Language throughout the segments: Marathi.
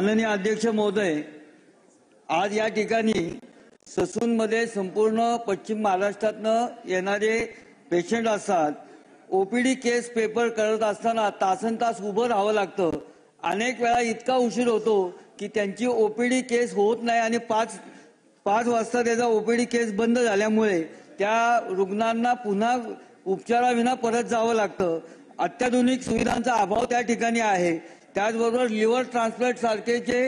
माननीय अध्यक्ष महोदय, आज या ठिकाणी ससूनमध्ये संपूर्ण पश्चिम महाराष्ट्रातनं येणारे पेशंट असतात. ओपीडी केस पेपर करत असताना तासनतास उभं राहावं लागतं. अनेक वेळा इतका उशीर होतो की त्यांची ओपीडी केस होत नाही आणि पाच वाजता त्याचा ओपीडी केस बंद झाल्यामुळे त्या रुग्णांना पुन्हा उपचाराविना परत जावं लागतं. अत्याधुनिक सुविधांचा अभाव त्या ठिकाणी आहे. त्याचबरोबर लिव्हर ट्रान्सप्लांट सारखे जे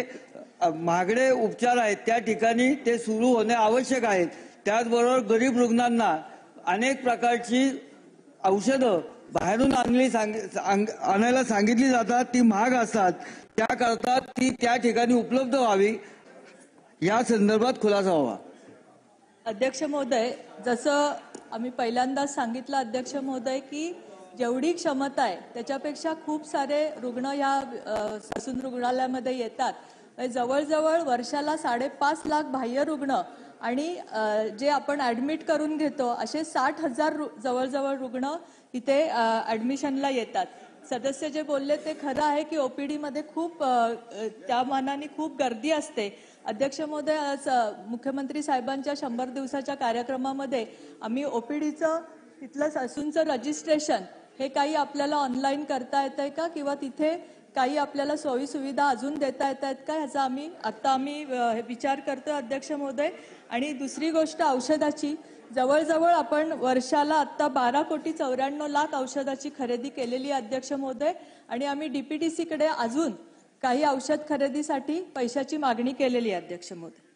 महागडे उपचार आहेत त्या ठिकाणी ते सुरू होणे आवश्यक आहेत. त्याचबरोबर गरीब रुग्णांना अनेक प्रकारची औषधं बाहेरून आणायला सांगितली जातात, ती महाग असतात. त्याकरता ती त्या ठिकाणी उपलब्ध व्हावी या संदर्भात खुलासा व्हावा. अध्यक्ष महोदय, जसं आम्ही पहिल्यांदाच सांगितलं अध्यक्ष महोदय की जेवढी क्षमता आहे त्याच्यापेक्षा खूप सारे रुग्ण या ससून रुग्णालयामध्ये येतात. जवळजवळ वर्षाला 5.5 लाख बाह्य रुग्ण आणि जे आपण ॲडमिट करून घेतो असे 60,000 जवळजवळ रुग्ण इथे ॲडमिशनला येतात. सदस्य जे बोलले ते खरं आहे की ओपीडीमध्ये खूप त्या मानाने खूप गर्दी असते. अध्यक्ष महोदय, आज मुख्यमंत्री साहेबांच्या 100 दिवसाच्या कार्यक्रमामध्ये आम्ही ओपीडीचं तिथलं ससूनचं रजिस्ट्रेशन हे काही आपल्याला ऑनलाईन करता येतंय का किंवा तिथे काही आपल्याला सोयी सुविधा अजून देता येत आहेत का ह्याचा आम्ही विचार करतोय अध्यक्ष महोदय. आणि दुसरी गोष्ट औषधाची, जवळजवळ आपण वर्षाला आता 12,94,00,000 औषधाची खरेदी केलेली आहे अध्यक्ष महोदय. आणि आम्ही डीपीटीसीकडे अजून काही औषध खरेदीसाठी पैशाची मागणी केलेली आहे अध्यक्ष महोदय.